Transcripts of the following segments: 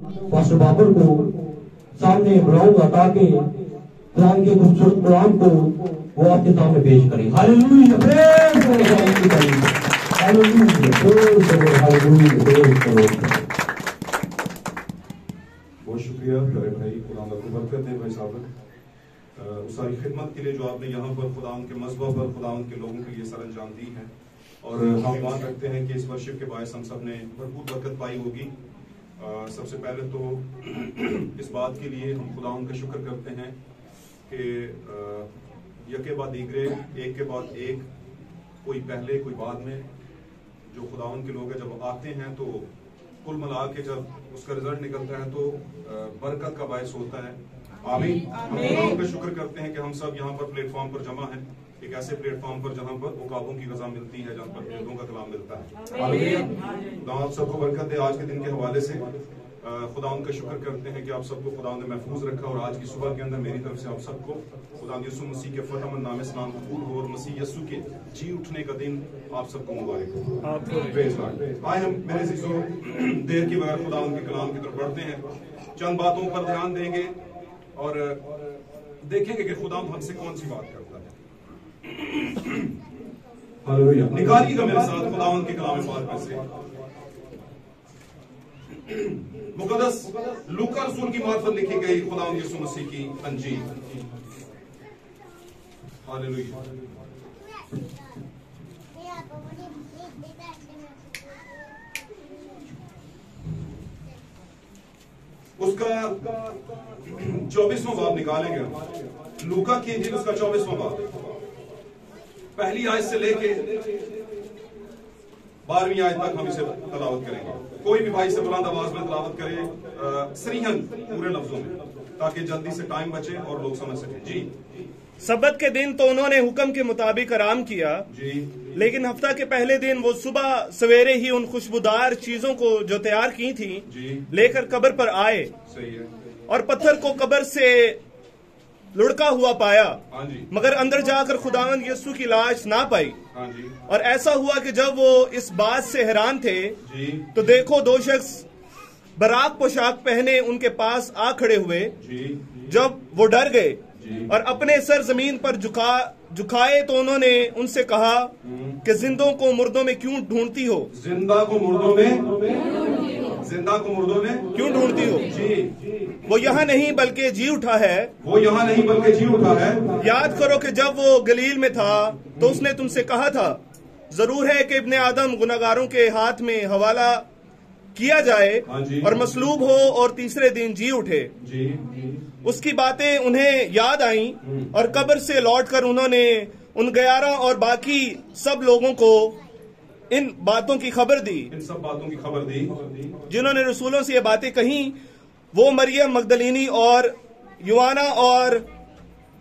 Pastor Babar को सामने बुलाऊंगा ताकि कुरान के खूबसूरत कुरान को वो आपके सामने पेश करें। Hallelujah, praise the Lord, hallelujah, praise the Lord, hallelujah, praise the Lord. बहुत शुक्रिया प्यारे भाई, खुदा आपको बरकत दे भाई साहब, उस सारी खिदमत के लिए जो आपने यहाँ पर खुदा के मज़हब पर खुदा के लोगों के लिए सर अंजाम दी है। और हम ईमान रखते हैं कि इस वर्शिप के बायस हम सब ने भरपूर बरकत पाई होगी। सबसे पहले तो इस बात के लिए हम खुदा का शुक्र करते हैं कि यके बाद दीगरे, एक के बाद एक, कोई पहले कोई बाद में, जो खुदा के लोग हैं जब आते हैं तो कुल मिला के जब उसका रिजल्ट निकलता है तो बरकत का बायस होता है। आमीन। हम खुदा का शुक्र करते हैं कि हम सब यहाँ पर प्लेटफॉर्म पर जमा हैं, एक ऐसे प्लेटफॉर्म पर जहाँ पर उकाबों की गज़ा मिलती है, जहाँ पर बुजुर्गों का कलाम मिलता है। खुदा आप सबको बरकत दे। आज के दिन के हवाले से खुदा उनका शुक्र करते हैं कि आप सबको खुदा ने महफूज रखा और आज की सुबह के अंदर मेरी तरफ से आप सबको खुदा यीशु मसीह के फतह नाम इस्लाम कबूल हो और मसीह यीशु के जी उठने का दिन आप सबको मुबारक हो। आए हम मेरे अज़ीज़ों देर के बगैर खुदा उनके कलाम की तरफ बढ़ते हैं, चंद बातों पर ध्यान देंगे और देखेंगे कि खुदा हमसे कौन सी बात करता है। हालेलुया। निकालिएगा मेरे साथ खुदा के कलाम पाक में से मुकद्दस लूका रसूल की मार्फत लिखी गई खुदा यीशु मसीह की अंजील। हालेलुया। उसका 24वां बाब निकालेंगे, लूका की अंजील उसका 24वां बाब, पहली आयत से लेके 12वीं आयत तक हम इसे तलावत करेंगे। कोई भी भाई से बुलंद आवाज में तलावत करे, सरीहन पूरे लफ्जों में, ताकि जल्दी से टाइम बचे और लोग समझ सकें। जी। सब्बत के दिन तो उन्होंने हुक्म के मुताबिक आराम किया जी, लेकिन हफ्ता के पहले दिन वो सुबह सवेरे ही उन खुशबूदार चीजों को जो तैयार की थी लेकर कब्र पर आए। सही है। और पत्थर को कब्र से लुढ़का हुआ पाया, हाँ जी। मगर अंदर जाकर खुदावंद यीशु की लाश ना पाई। हाँ जी। और ऐसा हुआ कि जब वो इस बात से हैरान थे जी, तो देखो दो शख्स बराक पोशाक पहने उनके पास आ खड़े हुए। जी। जब वो डर गए जी। और अपने सर जमीन पर झुकाए तो उन्होंने उनसे कहा कि जिंदों को मुर्दों में क्यों ढूंढती हो? जिंदा को मुर्दों में क्यों ढूंढती हो? जी। वो यहाँ नहीं बल्कि जी उठा है। वो यहाँ नहीं बल्कि जी उठा है। याद करो कि जब वो गलील में था तो उसने तुमसे कहा था, जरूर है कि इब्ने आदम गुनाहगारों के हाथ में हवाला किया जाए और मसलूब हो और तीसरे दिन जी उठे। जी। उसकी बातें उन्हें याद आईं और कब्र से लौटकर उन्होंने उन 11 और बाकी सब लोगों को इन बातों की खबर दी, इन सब बातों की खबर दी जिन्होंने रसूलों से ये बातें कही। वो मरियम मगदलीनी और युवाना और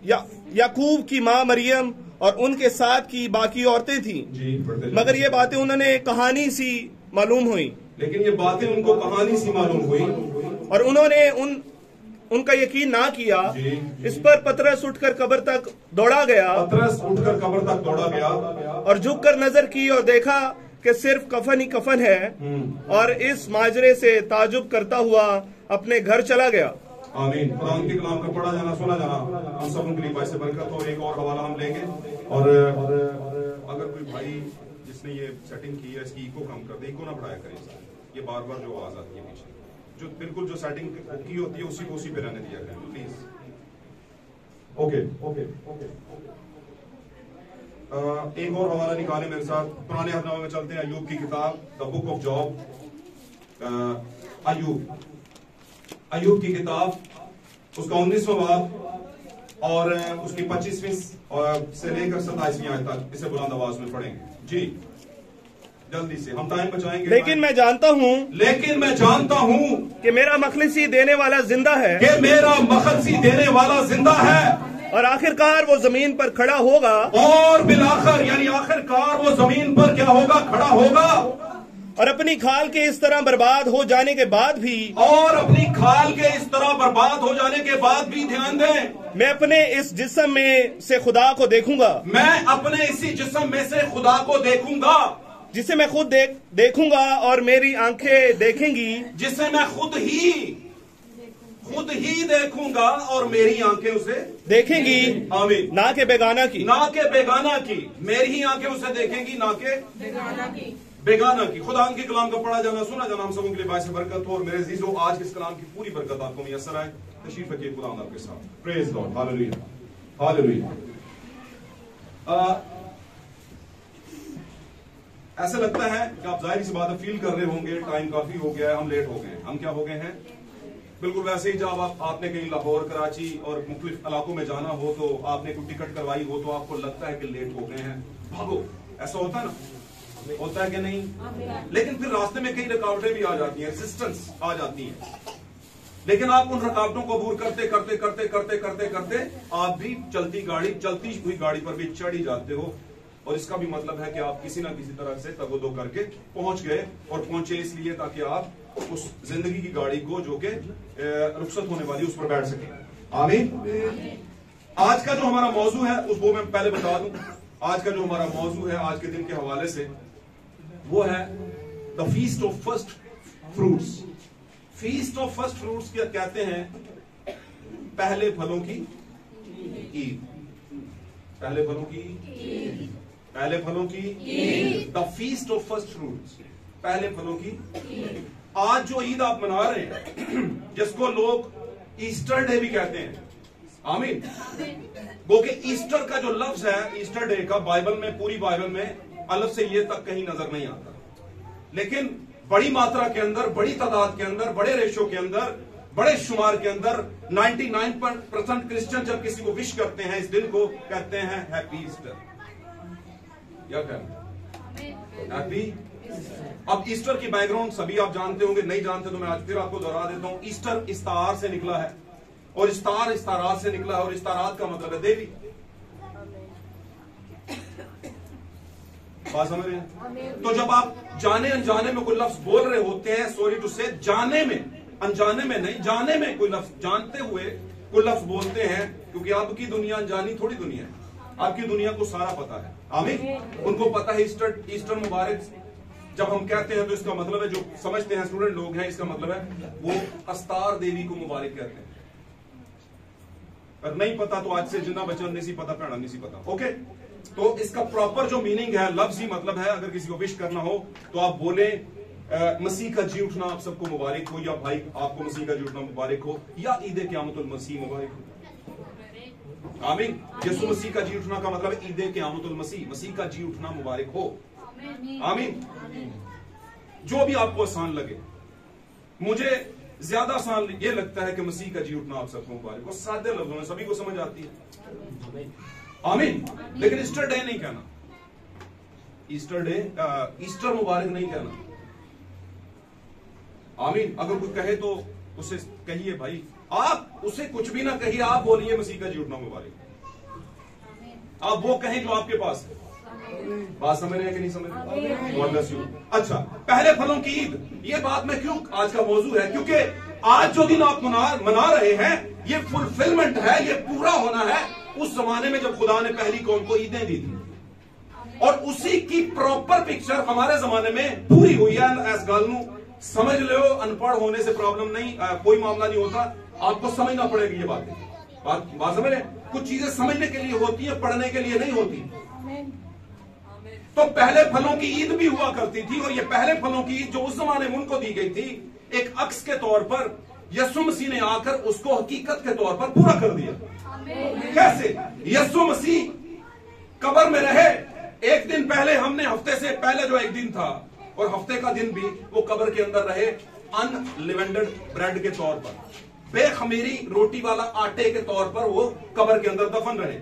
याकूब की माँ मरियम और उनके साथ की बाकी औरतें थीं। मगर ये बातें उन्होंने कहानी सी मालूम हुई। लेकिन ये बातें उनको कहानी सी मालूम हुई और उन्होंने उनका यकीन ना किया। इस पर पतरस उठकर कब्र तक दौड़ा गया और झुककर नजर की और देखा कि सिर्फ कफन ही कफन है और इस माजरे से ताजुब करता हुआ अपने घर चला गया। आमीन। खुदा के कलाम का पढ़ा जाना सुना जाना हम सब उनके लिए बाइस बरकत। और एक और हवाला हम लेंगे और अगर कोई भाई जिसने ये सेटिंग की है इसकी इको कम कर दे, इको ना बढ़ाया करें, ये बार बार जो आवाज आती है पीछे, जो बिल्कुल जो सेटिंग की होती है उसी को उसी पे रहने दिया करें प्लीज। Okay okay okay. एक और हवाला निकाले मेरे साथ, पुराने अहदनामे में चलते हैं, अय्यूब की किताब, द बुक ऑफ जॉब। अय्यूब की किताब उसका 19वां बाब और उसकी 25वीं से लेकर 27वीं आयत तक इसे बुलंद आवाज में पढ़ेंगे। जी जल्दी से, हम टाइम बचाएंगे। लेकिन मैं जानता हूँ कि मेरा मखलिसी देने वाला जिंदा है, और आखिरकार वो जमीन पर खड़ा होगा। और बिलाखिर यानी आखिरकार वो जमीन पर क्या होगा? खड़ा होगा। और अपनी खाल के इस तरह बर्बाद हो जाने के बाद भी, ध्यान दें, मैं अपने इस जिस्म में से खुदा को देखूंगा। जिसे मैं खुद देखूंगा और मेरी आंखें देखेंगी, जिसे मैं खुद ही देखूंगा और मेरी आंखें उसे देखेंगी, आमीन, ना के बेगाना की, ना के बेगाना की। मेरी ही आंखें उसे देखेंगी, ना के बेगाना की। खुदा के कलाम का पढ़ा जाना सुना जाना हम सबों के लिए बायस बरकत हो। और मेरे अजीजों, आज के इस कलाम की पूरी बरकत आपको मुयस्सर आए। तशरीफ रखिए खुदा आपके साथ। Praise Lord, hallelujah, hallelujah. ऐसा लगता है कि आप जाहिर सी बात फील कर रहे होंगे टाइम काफी हो गया है, हम लेट हो गए हैं। हम क्या हो गए हैं? बिल्कुल वैसे ही जब आपने कहीं लाहौर, कराची और मुख्तलिफ इलाकों में जाना हो तो आपने कोई टिकट करवाई हो तो आपको लगता है कि लेट हो गए हैं, भागो। ऐसा होता है ना, होता है कि नहीं? लेकिन फिर रास्ते में कई रुकावटें भी आ जाती हैं, रेजिस्टेंस आ जाती है। लेकिन आप उन रुकावटों को दूर करते करते करते करते करते करते आप भी चलती हुई गाड़ी पर भी चढ़ ही जाते हो। और इसका भी मतलब है कि आप किसी ना किसी तरह से तगोदो करके पहुंच गए, और पहुंचे इसलिए ताकि आप उस जिंदगी की गाड़ी को जो कि रुखसत होने वाली उस पर बैठ सके। आमीन। आज का जो हमारा मौजू है वो मैं पहले बता दूं। आज का जो हमारा मौजू है आज के दिन के हवाले से वो है the feast of first fruits. Feast of first fruits क्या कहते हैं? पहले फलों की ईद। पहले फलों की ईद, पहले फलों की Eid, the feast of first fruits, पहले फलों की ईद। आज जो ईद आप मना रहे हैं जिसको लोग ईस्टर डे भी कहते हैं, आमीन, वो कि ईस्टर का जो लफ्ज है ईस्टर डे का, बाइबल में, पूरी बाइबल में अलग से ये तक कहीं नजर नहीं आता। लेकिन बड़ी मात्रा के अंदर, बड़ी तादाद के अंदर, बड़े रेशो के अंदर, बड़े शुमार के अंदर 99% क्रिश्चियन जब किसी को विश करते हैं इस दिन को, कहते हैं हैप्पी ईस्टर। क्या कहते हैं? हैप्पी। अब ईस्टर की बैकग्राउंड सभी आप जानते होंगे, नहीं जानते तो मैं आज फिर आपको दोहरा देता हूं। ईस्टर इस्तार से निकला है, और इस्तार इस्तारात से निकला है, और इस्तारात का मतलब है देवी। बात समझ रहे हैं? तो जब आप जाने अनजाने में कोई लफ्ज बोल रहे होते हैं, सॉरी टू से, जाने में, अनजाने में नहीं, जाने में कोई लफ्ज, जानते हुए कोई लफ्ज बोलते हैं, क्योंकि आपकी दुनिया अनजानी थोड़ी दुनिया है, आपकी दुनिया को सारा पता है। आमीन। उनको पता है ईस्टर मुबारक जब हम कहते हैं तो इसका मतलब है, जो समझते हैं स्टूडेंट लोग हैं, इसका मतलब है वो अस्तार देवी को मुबारक कहते हैं। और नहीं पता तो आज से जिन्ना बचन नहीं सी पता, भैना नहीं सी पता। ओके, तो इसका प्रॉपर जो मीनिंग है, लफ्ज ही मतलब है, अगर किसी को विश करना हो तो आप बोले मसीह का जी उठना आप सबको मुबारक हो, या भाई आपको मसीह का जी उठना मुबारक हो, या ईद क़यामतुल मसीह मुबारक हो। आमीन। यीशु मसीह का जी उठना का मतलब है ईद क़यामतुल मसीह, मसीह का जी उठना मुबारक हो। आमीन। जो भी आपको आसान लगे, मुझे ज्यादा आसान ये लगता है कि मसीह का जी उठना आप सबको मुबारक हो। सादे लफ्जों में सभी को समझ आती है। आमीन। लेकिन ईस्टर डे नहीं कहना, ईस्टर डे, ईस्टर मुबारक नहीं कहना। आमीन। अगर कोई कहे तो उसे कहिए भाई, आप उसे कुछ भी ना कहिए, आप बोलिए मसीह का जी उठना मुबारक। आप वो कहें जो आपके पास है। बात समझ रहे हैं कि नहीं समझ रहे? God bless you. अच्छा, पहले फलों की ईद, ये बात में क्यों आज का मौजू है, क्योंकि आज जो दिन आप मना रहे हैं ये फुलफिलमेंट है, ये पूरा होना है उस जमाने में जब खुदा ने पहली कौम को ईदें दी थी, और उसी की प्रॉपर पिक्चर हमारे जमाने में पूरी हुई है। एस गालनू समझ लो, अनपढ़ होने से प्रॉब्लम नहीं, कोई मामला नहीं होता, आपको समझना पड़ेगी ये बातें। बात समझ रहे? कुछ चीजें समझने के लिए होती है, पढ़ने के लिए नहीं होती। तो पहले फलों की ईद भी हुआ करती थी, और ये पहले फलों की ईद जो उस जमाने में उनको दी गई थी, एक अक्स के तौर पर यीशु मसीह ने आकर उसको हकीकत के तौर पर पूरा कर दिया। कैसे? यीशु मसीह कब्र में रहे, एक दिन पहले हमने, हफ्ते से पहले जो एक दिन था और हफ्ते का दिन भी, वो कब्र के अंदर रहे अनलिवेंडेड ब्रेड के तौर पर, बेखमीरी रोटी वाला आटे के तौर पर वो कब्र के अंदर दफन रहे।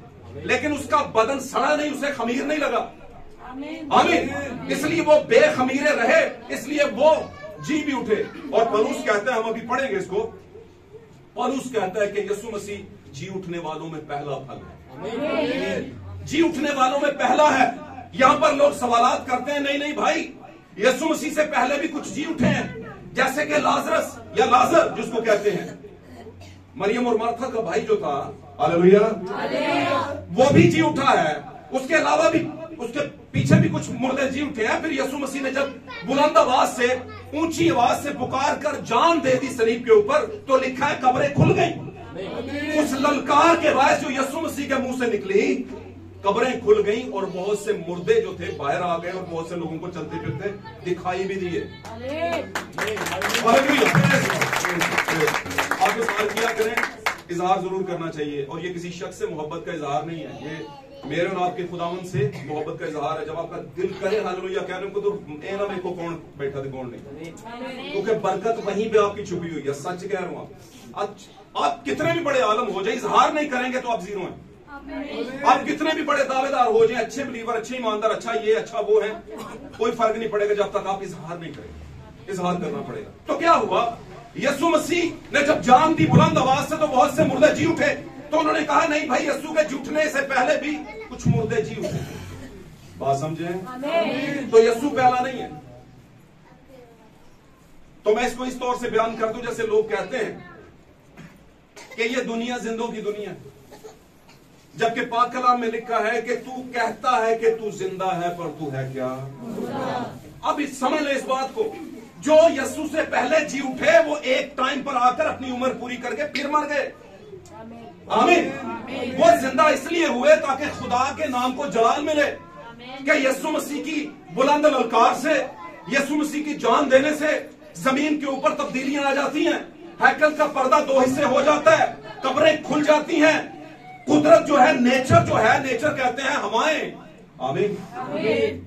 लेकिन उसका बदन सड़ा नहीं, उसे खमीर नहीं लगा। आमीन। इसलिए वो बेखमीरे रहे, इसलिए वो जी भी उठे। और पौलुस कहता है, हम अभी पढ़ेंगे इसको, पौलुस कहता है कि यीशु मसीह जी उठने वालों में पहला फल है। जी उठने वालों में पहला है। यहां पर लोग सवालात करते हैं, नहीं नहीं भाई, यीशु मसीह से पहले भी कुछ जी उठे हैं, जैसे कि लाजरस या लाजर जिसको कहते हैं, मरियम और मार्था का भाई जो था, हालेलुया, वो भी जी उठा है। उसके अलावा भी उसके पीछे भी कुछ मुर्दे जी उठे हैं। फिर यीशु मसीह ने जब बुलंद आवाज से, ऊंची आवाज से पुकार कर जान दे दी सलीब के ऊपर, तो लिखा है कब्रें खुल गई। उस ललकार के बाद जो यीशु मसीह के मुंह से निकली, कब्रें खुल गई और बहुत से मुर्दे जो थे बाहर आ गए और बहुत से लोगों को चलते फिरते दिखाई भी दिए। आप इज़हार किया करें, इज़हार जरूर करना चाहिए। और ये किसी शख्स से मोहब्बत का इज़हार नहीं है, ये मेरे और आपके खुदावन से मोहब्बत का इज़हार है। जब आपका दिल करे हालेलुया कहने को, तो ए ना देखो कौन बैठा था कौन नहीं, क्योंकि बरकत वहीं पे आपकी छुपी हुई है। सच कह रहा हूं। आप कितने भी बड़े आलम हो जाए, इज़हार नहीं करेंगे तो आप जीरो हैं। आप कितने भी बड़े दावेदार हो जाए, अच्छे बिलीवर, अच्छे ईमानदार, अच्छा ये अच्छा वो है, कोई फर्क नहीं पड़ेगा जब तक आप इज़हार नहीं करेंगे। इज़हार करना पड़ेगा। तो क्या हुआ, यीशु मसीह ने जब जान दी बुलंद आवाज से, तो बहुत से मुर्दे जी उठे। तो उन्होंने कहा नहीं भाई, यीशु के जुटने से पहले भी कुछ मुर्दे जी उठे। बात समझे? तो यीशु पहला नहीं है। तो मैं इसको इस तौर से बयान कर दूं, जैसे लोग कहते हैं कि ये दुनिया जिंदों की दुनिया है, जबकि पाक कलाम में लिखा है कि तू कहता है कि तू जिंदा है, पर तू है क्या? अब समझ ले इस बात को, जो यीशु से पहले जी उठे वो एक टाइम पर आकर अपनी उम्र पूरी करके फिर मर गए। आमीन। वो जिंदा इसलिए हुए ताकि खुदा के नाम को जलाल मिले। क्या यीशु मसीह की बुलंद ललकार से, यीशु मसीह की जान देने से जमीन के ऊपर तब्दीलियां आ जाती हैं। हैकल का पर्दा दो हिस्से हो जाता है, कब्रें खुल जाती हैं। कुदरत जो है, नेचर जो है, नेचर कहते हैं हवाएं, आमीन,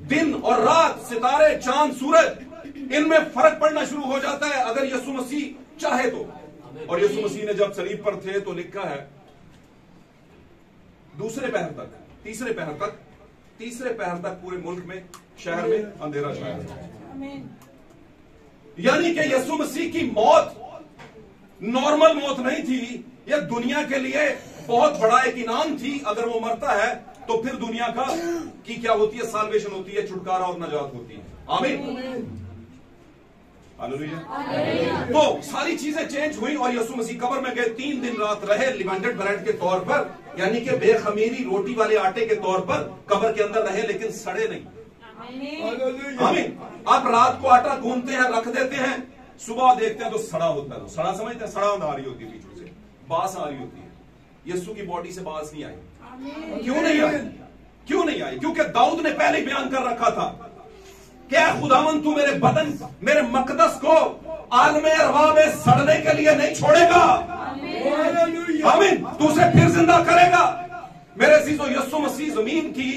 दिन और रात, सितारे, चांद, सूरज, इनमें फर्क पड़ना शुरू हो जाता है अगर यीशु मसीह चाहे तो। और यीशु मसीह ने जब सलीब पर थे तो लिखा है दूसरे पहर तक, तीसरे पहर तक पूरे मुल्क में, शहर में अंधेरा छाया था। यानी कि यीशु मसीह की मौत नॉर्मल मौत नहीं थी, यह दुनिया के लिए बहुत बड़ा एक इनाम थी। अगर वो मरता है तो फिर दुनिया का की क्या होती है, साल्वेशन होती है, छुटकारा और नजात होती है। आमीन, हालेलुया। तो सारी चीजें चेंज हुई और यीशु मसीह कब्र में गए, 3 दिन रात रहे लिवेंटेड ब्रेड के तौर पर, यानी कि बेखमीरी रोटी वाले आटे के तौर पर कब्र के अंदर रहे, लेकिन सड़े नहीं। आमीन। आप रात को आटा गूंथते हैं, रख देते हैं, सुबह देखते हैं तो सड़ा होता है। सड़ा समझते हैं, सड़ा आ रही होती है, बीच से बास आ रही होती है। यीशु की बॉडी से बास नहीं आई। क्यों नहीं आई? क्यों नहीं आई? क्योंकि दाऊद ने पहले ही बयान कर रखा था, क्या खुदावन तू मेरे बदन, मेरे मकदस को आलमे अरवा में सड़ने के लिए नहीं छोड़ेगा। आमीन। तू उसे फिर जिंदा करेगा। मेरे अजीजों, यीशु मसीह जमीन की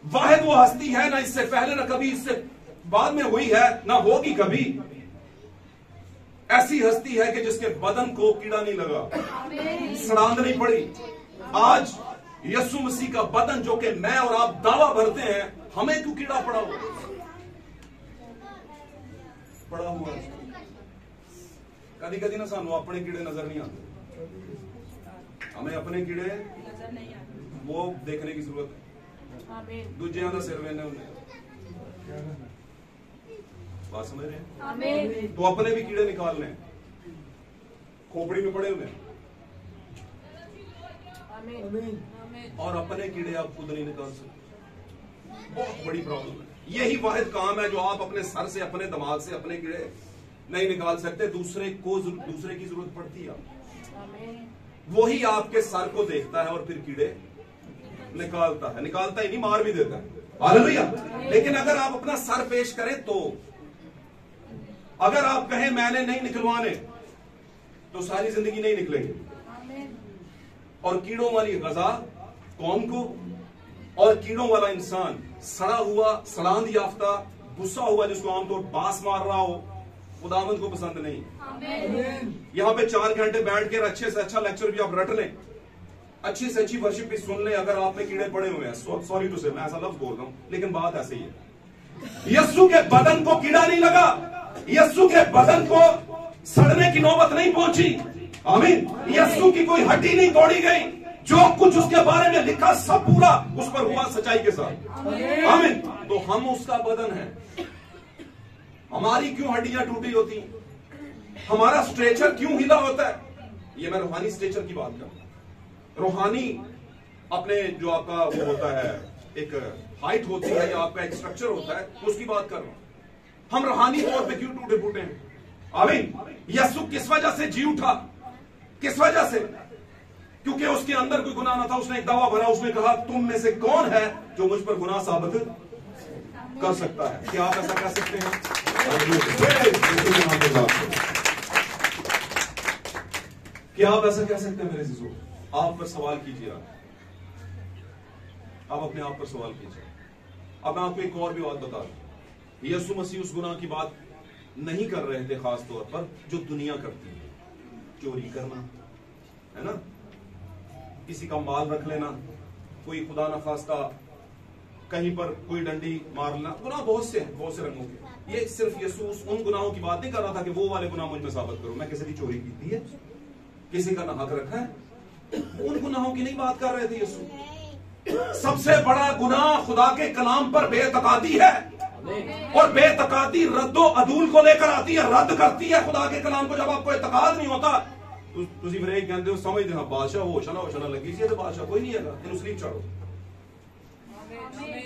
वाहिद वो हस्ती है, ना इससे पहले ना कभी इससे बाद में हुई है, ना होगी कभी। ऐसी हस्ती है कि जिसके बदन को कीड़ा नहीं लगा, सड़ांध नहीं पड़ी। आज यीशु मसीह का बदन, जो कि मैं और आप दावा भरते हैं, हमें क्यों कीड़ा पड़ा हुआ है? कभी कभी ना सानू अपने कीड़े नजर नहीं आते, हमें अपने कीड़े वो देखने की जरूरत है। दूजिया का सिर वेने उन्हें बात समझ रहे हैं? तो अपने भी कीड़े निकालने, खोपड़ी में पड़े हुए, और अपने कीड़े आप खुद नहीं निकाल सकते। बहुत बड़ी प्रॉब्लम है। यही वाहिद काम है जो आप अपने सर से, अपने दिमाग से अपने कीड़े नहीं निकाल सकते। दूसरे की जरूरत पड़ती है। वही आपके सर को देखता है और फिर कीड़े निकालता है। निकालता ही नहीं, मार भी देता है। हालेलुया। लेकिन अगर आप अपना सर पेश करें, तो अगर आप कहें मैंने नहीं निकलवाने, तो सारी जिंदगी नहीं निकलेंगे। और कीड़ों वाली गजा कौम को, और कीड़ों वाला इंसान, सड़ा हुआ, सड़ांध याफ्ता, गुस्सा हुआ, जिसको आमतौर बास मार रहा हो, खुदावंद को पसंद नहीं। यहां पे 4 घंटे बैठ कर अच्छे से अच्छा लेक्चर भी आप रट लें, अच्छी से अच्छी वर्शिप भी सुन लें, अगर आप में कीड़े पड़े हुए हैं, सॉरी टू से मैं ऐसा लफ्ज बोल रहा हूं, लेकिन बात ऐसी है। यीशु के बदन को कीड़ा नहीं लगा, यीशु के बदन को सड़ने की नौबत नहीं पहुंची। आमीन। यीशु की कोई हड्डी नहीं तोड़ी गई। जो कुछ उसके बारे में लिखा सब पूरा उस पर हुआ सच्चाई के साथ। आमीन। तो हम उसका बदन है। हमारी क्यों हड्डियां टूटी होती हैं? हमारा स्ट्रेचर क्यों हिला होता है? ये मैं रूहानी स्ट्रेचर की बात कर रहा हूं। रूहानी अपने जो आपका वो होता है एक हाइट होती है या आपका एक स्ट्रक्चर होता है, उसकी बात कर रहा हूं। हम रूहानी तौर पे क्यों टूटे फूटे हैं? आमीन। यीशु किस वजह से जी उठा? किस वजह से? क्योंकि उसके अंदर कोई गुनाह ना था। उसने एक दावा भरा, उसने कहा तुम में से कौन है जो मुझ पर गुनाह साबित कर सकता है? क्या आप ऐसा कह सकते हैं? क्या आप ऐसा कह सकते हैं मेरे जीजो? आप पर सवाल कीजिए, आप अपने आप पर सवाल कीजिए। अब मैं आपको एक और भी बात बता दूं, यीशु मसीह उस गुनाह की बात नहीं कर रहे थे खास तौर पर जो दुनिया करती है, चोरी करना, है ना, किसी का माल रख लेना, कोई खुदा न खास्ता कहीं पर कोई डंडी मार लेना। गुनाह बहुत से हैं, बहुत से रंगों के। ये सिर्फ यीशु उन गुनाहों की बात नहीं कर रहा था कि वो वाले गुनाह मुझ में साबित करो, मैं किसी की चोरी की है, किसी का ना हक रखा है, उन गुनाहों की नहीं बात कर रहे थे यीशु। सबसे बड़ा गुनाह खुदा के कलाम पर बेतकादी है, और बेतकादी रद्दो अदूल को लेकर आती है, रद्द करती है खुदा के कलाम को। जब आपको एतकाद नहीं होता तुसी फिर एक कहते हो समझते हाँ बादशाह होशना लगी सी तो बादशाह कोई नहीं है, इन स्लीप चढ़ो।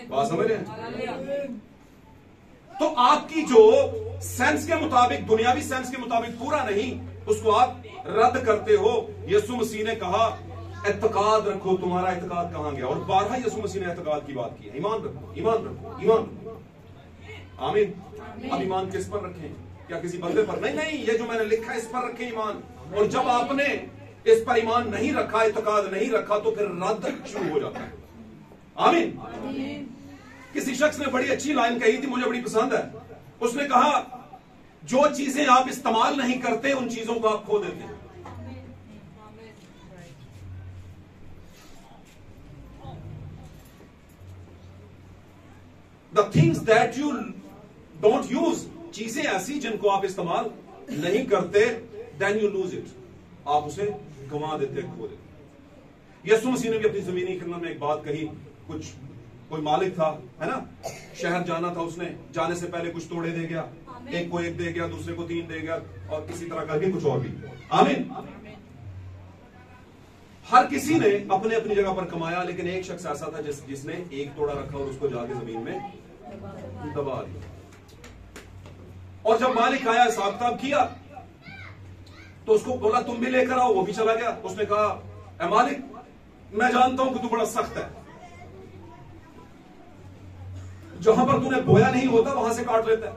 बात समझ रहे हैं? तो आपकी जो सेंस के मुताबिक, दुनियावी सेंस के मुताबिक पूरा नहीं, उसको आप रद्द करते हो। यीशु मसीह ने कहा एतकाद रखो, तुम्हारा एतकाद कहां गया? और 12 यीशु मसीह ने एतकाद की बात की है, ईमान रखो, ईमान रखो, ईमान रखो। आमीन। अब ईमान किस पर रखें? क्या किसी बंदे पर? नहीं नहीं, ये जो मैंने लिखा है इस पर रखें ईमान। और जब आपने इस पर ईमान नहीं रखा, एतकाद नहीं रखा, तो फिर रद्द शुरू हो जाता है। आमीन। किसी शख्स ने बड़ी अच्छी लाइन कही थी, मुझे बड़ी पसंद है। उसने कहा जो चीजें आप इस्तेमाल नहीं करते उन चीजों को आप खो देते हैं। The things that you don't use, चीजें ऐसी जिनको आप इस्तेमाल नहीं करते, देन यू लूज इट, आप उसे गंवा देते, खो देते। यीशु मसीह ने भी अपनी जमीनी खिदमत में एक बात कही। कोई मालिक था, है ना, शहर जाना था, उसने जाने से पहले कुछ तोड़े दे गया, एक को 1 दे गया, दूसरे को 3 दे गया, और इसी तरह करके कुछ और भी। आमीन। हर किसी ने अपने अपनी जगह पर कमाया, लेकिन एक शख्स ऐसा था जिसने 1 तोड़ा रखा और उसको जाके जमीन में दबा दिया। और जब मालिक आया, हिसाब किताब किया, तो उसको बोला तुम भी लेकर आओ, वो भी चला गया। उसने कहा ए मालिक, मैं जानता हूं कि तू बड़ा सख्त है, जहां पर तूने बोया नहीं होता वहां से काट लेता है।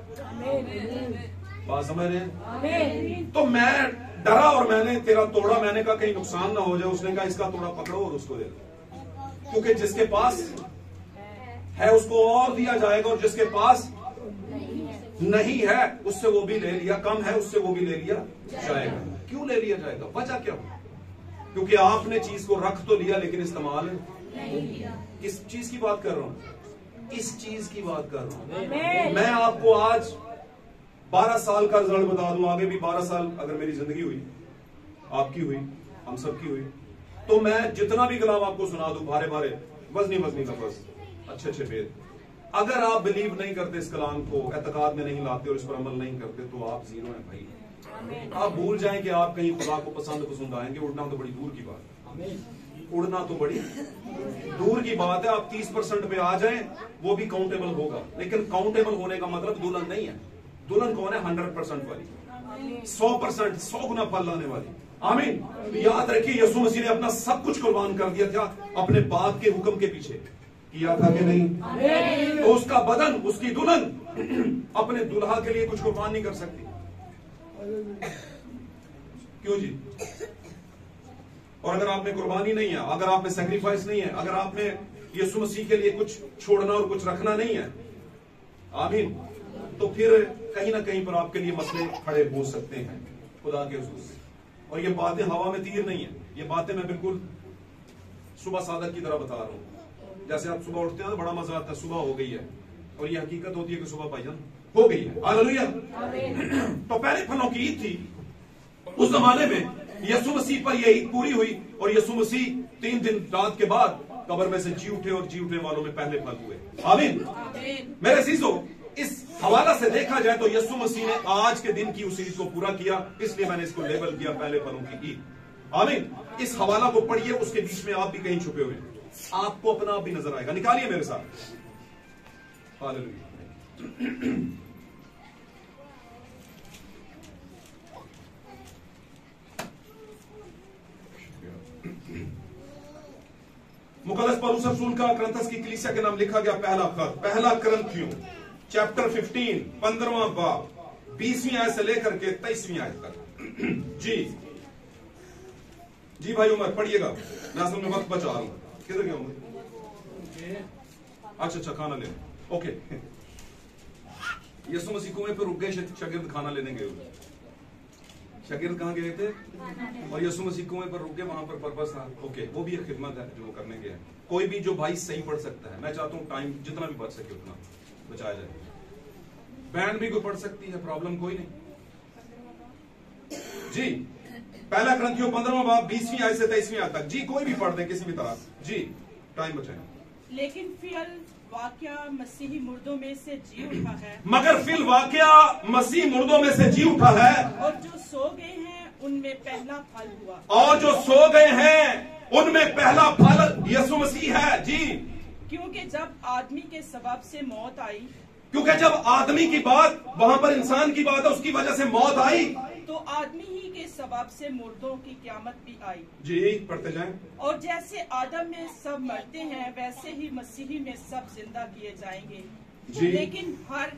बात समझ रहे हैं? तो मैं डरा और मैंने तेरा तोड़ा, मैंने कहा कहीं नुकसान ना हो जाए। उसने कहा इसका तोड़ा पकड़ो और उसको दे दो, क्योंकि जिसके पास है उसको और दिया जाएगा, और जिसके पास नहीं है उससे वो भी ले लिया, कम है उससे वो भी ले लिया जाएगा। क्यों ले लिया जाएगा? वजह क्या? क्योंकि आपने चीज को रख तो लिया लेकिन इस्तेमाल नहीं किया। किस चीज की बात कर रहा हूं? इस चीज की बात कर रहा हूं। मैं आपको आज 12 साल का रिजल्ट बता दूं, आगे भी 12 साल अगर मेरी जिंदगी हुई, आपकी हुई, हम सबकी हुई, तो मैं जितना भी कलाम आपको सुना दूं, भारे भारे वजनी लफ्ज, अच्छे अच्छे भेद, अगर आप बिलीव नहीं करते इस कलाम को, एतकाद में नहीं लाते और इस पर अमल नहीं करते, तो आप जीरो हैं भाई। आप भूल जाएं कि आप कहीं खुदा को पसंद आएंगे। उड़ना तो बड़ी दूर की बात है, उड़ना तो बड़ी दूर की बात है। आप 30% पे आ जाएं, वो भी काउंटेबल होगा, लेकिन काउंटेबल होने का मतलब दुल्हन नहीं है। दुल्हन कौन है? 100% वाली, 100%, 100 गुना फल लाने वाली। आमीन। याद रखिए, यीशु मसीह ने अपना सब कुछ कुर्बान कर दिया था अपने बाप के हुक्म के पीछे, किया था कि नहीं? तो उसका बदन, उसकी दुल्हन अपने दुल्हा के लिए कुछ कुर्बान नहीं कर सकती। क्यों जी? और अगर आप में कुर्बानी नहीं है, अगर आप में सैक्रिफाइस नहीं है, अगर आप में यीशु मसीह के लिए कुछ छोड़ना और कुछ रखना नहीं है, आमीन, तो फिर कहीं ना कहीं पर आपके लिए मसले खड़े हो सकते हैं खुदा के हुजूर से। और ये बातें हवा में तीर नहीं है, ये बातें मैं बिल्कुल सुबह सादक की तरह बता रहा हूं। जैसे आप सुबह उठते हैं तो बड़ा मजा आता है, सुबह हो गई है, और ये हकीकत होती है कि सुबह भाईजान हो गई है। हालेलुया। तो पहले फलों की ईद थी उस जमाने में, यीशु मसीह पर यह ईद पूरी हुई, और यीशु मसीह 3 दिन रात के बाद कब्र में से जी उठे, और जी उठने वालों में पहले फल हुए। आमीन। मेरे अजीजों, इस हवाला से देखा जाए तो यीशु मसीह ने आज के दिन की उस ईद को पूरा किया, इसलिए मैंने इसको लेबल किया पहले फलों की ईद। आमीन। इस हवाला को पढ़िए, उसके बीच में आप भी कहीं छुपे हुए हैं। आपको अपना आप भी नजर आएगा। निकालिए मेरे साथ। हालेलुया। मुकद्दस पौलुस रसूल का करंथस की कलीसिया के नाम लिखा गया पहला खत, पहला करंथियों चैप्टर 15 15वां बाब 20वीं आयत से लेकर के 23वीं आयत तक। जी भाई उमर पढ़िएगा, मैं असल में वक्त बचा रहा हूं। किधर गया उमर? अच्छा खाना ले। ओके, यीशु मसीह कुएं पर रुक गए, शागिर्द खाना लेने गए हुए। शागिर्द कहाँ गए थे? और यीशु मसीह कुएं पर रुके, वहां पर पर्पस था। ओके, वो भी एक खिदमत है जो वो करने गया है। कोई भी जो भाई सही पढ़ सकता है, मैं चाहता हूँ टाइम जितना भी बच सके उतना बचाया जाए। बैंड भी कोई पढ़ सकती है, प्रॉब्लम कोई नहीं। जी पहला ग्रंथियों 15वां बाब 20वीं आयत से 23वीं आयत तक। जी कोई भी पढ़ दे किसी भी तरह। जी टाइम बचाए। लेकिन फिल वाकया मसीही मुर्दों में से जी उठा है, मगर फिल वाकया मसीह मुर्दों में से जी उठा है, और जो सो गए हैं उनमें पहला फल हुआ। और जो सो गए हैं उनमें पहला फल यीशु मसीह है। जी क्योंकि जब आदमी के सबब से मौत आई, क्योंकि जब आदमी की बात, वहां पर इंसान की बात है, उसकी वजह से मौत आई, तो आदमी ही के सबब से मुर्दों की क़यामत भी आई। जी पढ़ते जाएं। और जैसे आदम में सब मरते हैं, वैसे ही मसीही में सब जिंदा किए जाएंगे। जी। लेकिन हर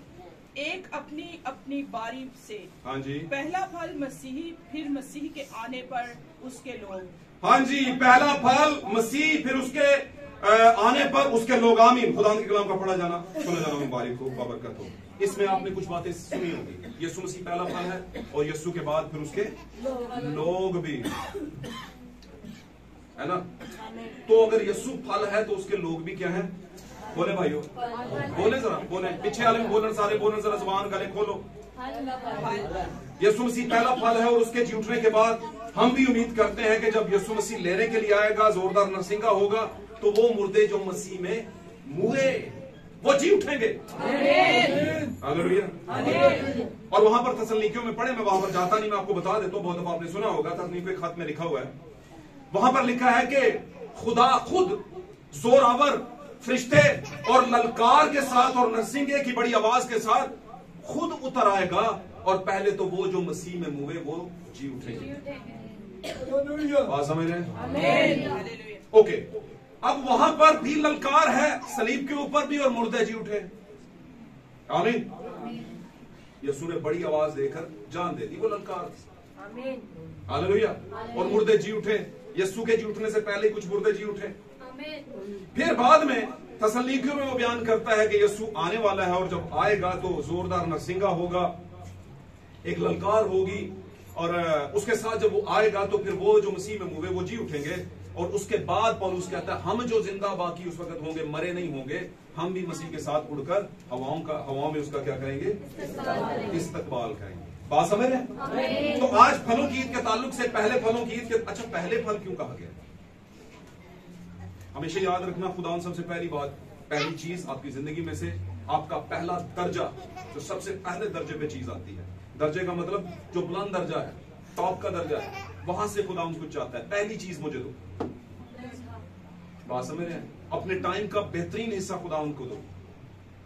एक अपनी अपनी बारी से। हाँ जी। पहला फल मसीही, फिर मसीह के आने पर उसके लोग। हाँ जी, पहला फल मसीह, फिर उसके आने पर उसके लोग। आमीन। खुदा के कलाम का पढ़ा जाना, सुना जाना मुबारक हो, बाबरकत हो। इसमें आपने कुछ बातें सुनी होगी। यीशु मसीह पहला फल है, और यीशु के बाद फिर उसके लोग भी, है ना। तो अगर यीशु फल है तो उसके लोग भी क्या है? बोले भाइयों, बोले जरा, बोले पीछे वाले बोले, सारे बोले जरा, जुबान गले खोलो। यीशु मसीह पहला फल है, और उसके जी उठने के बाद हम भी उम्मीद करते हैं कि जब यीशु मसीह लेने के लिए आएगा, जोरदार नरसिंगा होगा, तो वो मुर्दे जो मसीह में मुए वो जी उठेंगे। हालेलुया। और वहां पर थस्सलुनीकियों में पढ़े, मैं वहां पर जाता नहीं, मैं आपको बता देता हूं, बहुत दफा आपने सुना होगा। थस्सलुनीकियों के खत में लिखा हुआ है, वहां पर लिखा है कि खुदा खुद जोरावर फरिश्ते और ललकार के साथ और नरसिंगे की बड़ी आवाज के साथ खुद उतर आएगा, और पहले तो वो जो मसीह में मुए वो जी उठेंगे। बात समझ रहे हैं? ओके, अब वहां पर भी ललकार है, सलीब के ऊपर भी, और मुर्दे जी उठे। आमीन। यीशु ने बड़ी आवाज देकर जान दे दी, वो ललकार। हालेलुया। और मुर्दे जी उठे। यीशु के जी उठने से पहले कुछ मुर्दे जी उठे। फिर बाद में थस्सलुनीकियों में वो बयान करता है कि यीशु आने वाला है, और जब आएगा तो जोरदार नरसिंगा होगा, एक ललकार होगी, और उसके साथ जब वो आएगा तो फिर वो जो मसीह में मुए वो जी उठेंगे। और उसके बाद पौलुस कहता है, हम जो जिंदा बाकी उस वक्त होंगे, मरे नहीं होंगे, हम भी मसीह के साथ उड़कर हवाओं में उसका क्या करेंगे? इस्तकबाल करेंगे। बात समझ रहे हैं? तो आज फलों की ईद के ताल्लुक से पहले फलों की ईद के, अच्छा पहले फल क्यों कहा गया? हमेशा याद रखना, खुदा सबसे पहली बात, पहली चीज आपकी जिंदगी में से आपका पहला दर्जा, जो सबसे पहले दर्जे पे चीज आती है। दर्जे का मतलब जो बुलंद दर्जा है, टॉप का दर्जा है, वहां से खुदा कुछ चाहता है, पहली चीज मुझे दो। बात समझ रहे हैं? अपने टाइम का बेहतरीन हिस्सा खुदा उनको दो।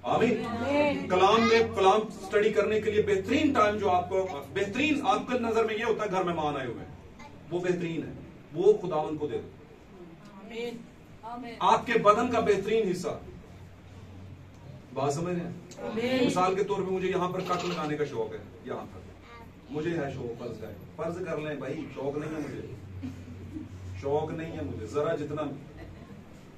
आमीन। कलाम स्टडी करने के लिए बेहतरीन टाइम जो आपको, बेहतरीन आपके नजर में ये होता है, घर मेहमान आए हुए हैं, वो बेहतरीन है, वो खुदा को दे दो। आपके बदन का बेहतरीन हिस्सा। बात समझ रहे हैं? मिसाल के तौर पे मुझे यहाँ पर कट लगाने का शौक है, यहाँ पर मुझे है शौक, फर्ज कर लें भाई, शौक नहीं है मुझे, शौक नहीं है मुझे जरा, जितना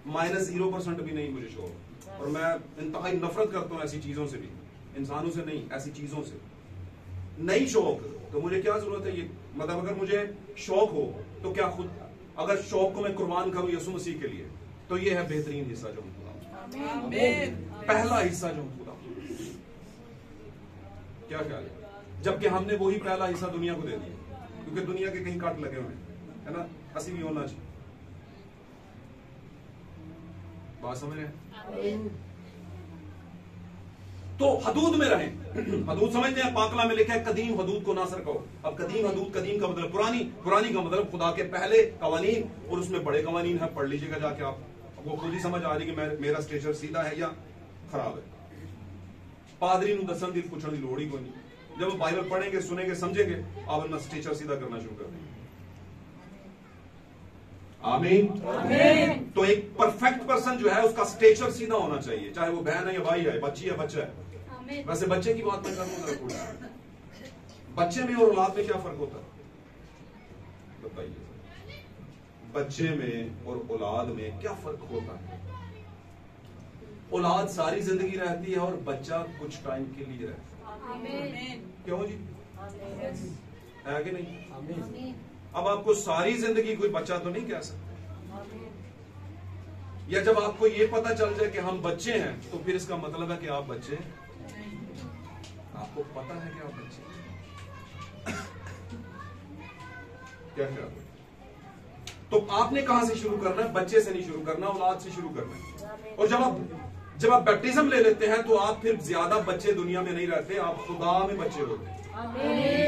-0% भी नहीं मुझे शौक। और मैं इंतहाई नफरत करता हूँ ऐसी चीजों से भी, इंसानों से नहीं, ऐसी चीजों से नहीं शौक। तो मुझे क्या जरूरत है ये, मतलब अगर मुझे शौक हो तो क्या खुद, अगर शौक को मैं कुर्बान करूं यीशु मसीह के लिए, तो ये है बेहतरीन हिस्सा जो हम खुदा, पहला हिस्सा जो हम खुदा। क्या ख्याल है? जबकि हमने वही पहला हिस्सा दुनिया को दे दिया, क्योंकि दुनिया के कहीं काट लगे हुए हैं, है ना, ऐसी भी होना चाहिए। बात समझ रहे हैं? तो हदूद में रहें। हदूद समझते हैं, पाकला में लिखा है कदीम हदूद को ना सरकाओ। अब कदीम हदूद, कदीम का मतलब पुरानी, पुरानी का मतलब खुदा के पहले कवानीन, और उसमें बड़े कवानीन है, पढ़ लीजिएगा जाके आप। वो खुद ही समझ आ रही कि मेरा स्टेचर सीधा है या खराब है। पादरी ਨੂੰ ਦੱਸਣ ਦੀ ਪੁੱਛਣ ਦੀ ਲੋੜ ਹੀ ਕੋਈ नहीं। जब वो बाइबल पढ़ेंगे, सुनेंगे, समझेंगे, आप अपना स्टेचर सीधा करना शुरू कर देंगे। आमीन। तो एक परफेक्ट पर्सन जो है उसका स्टेचर सीधा होना चाहिए, चाहे वो बहन है या भाई है, बच्ची है, बच्चा है। वैसे बच्चे की बात मैं करूंगा, बच्चे में और औलाद में क्या फर्क होता है बताइए? बच्चे में और औलाद में क्या फर्क होता है? औलाद सारी जिंदगी रहती है और बच्चा कुछ टाइम के लिए रहता है। क्यों जी? है कि नहीं? अब आपको सारी जिंदगी कोई बच्चा तो नहीं कह सकता, या जब आपको ये पता चल जाए कि हम बच्चे हैं तो फिर इसका मतलब है कि आप बच्चे हैं। आपको पता है कि आप बच्चे हैं। क्या क्या? तो आपने कहां से शुरू करना है? बच्चे से नहीं शुरू करना, औलाद से शुरू करना है। और जब आप बैप्टिज्म ले लेते हैं तो आप फिर ज्यादा बच्चे दुनिया में नहीं रहते, आप खुदा में बच्चे होते हैं,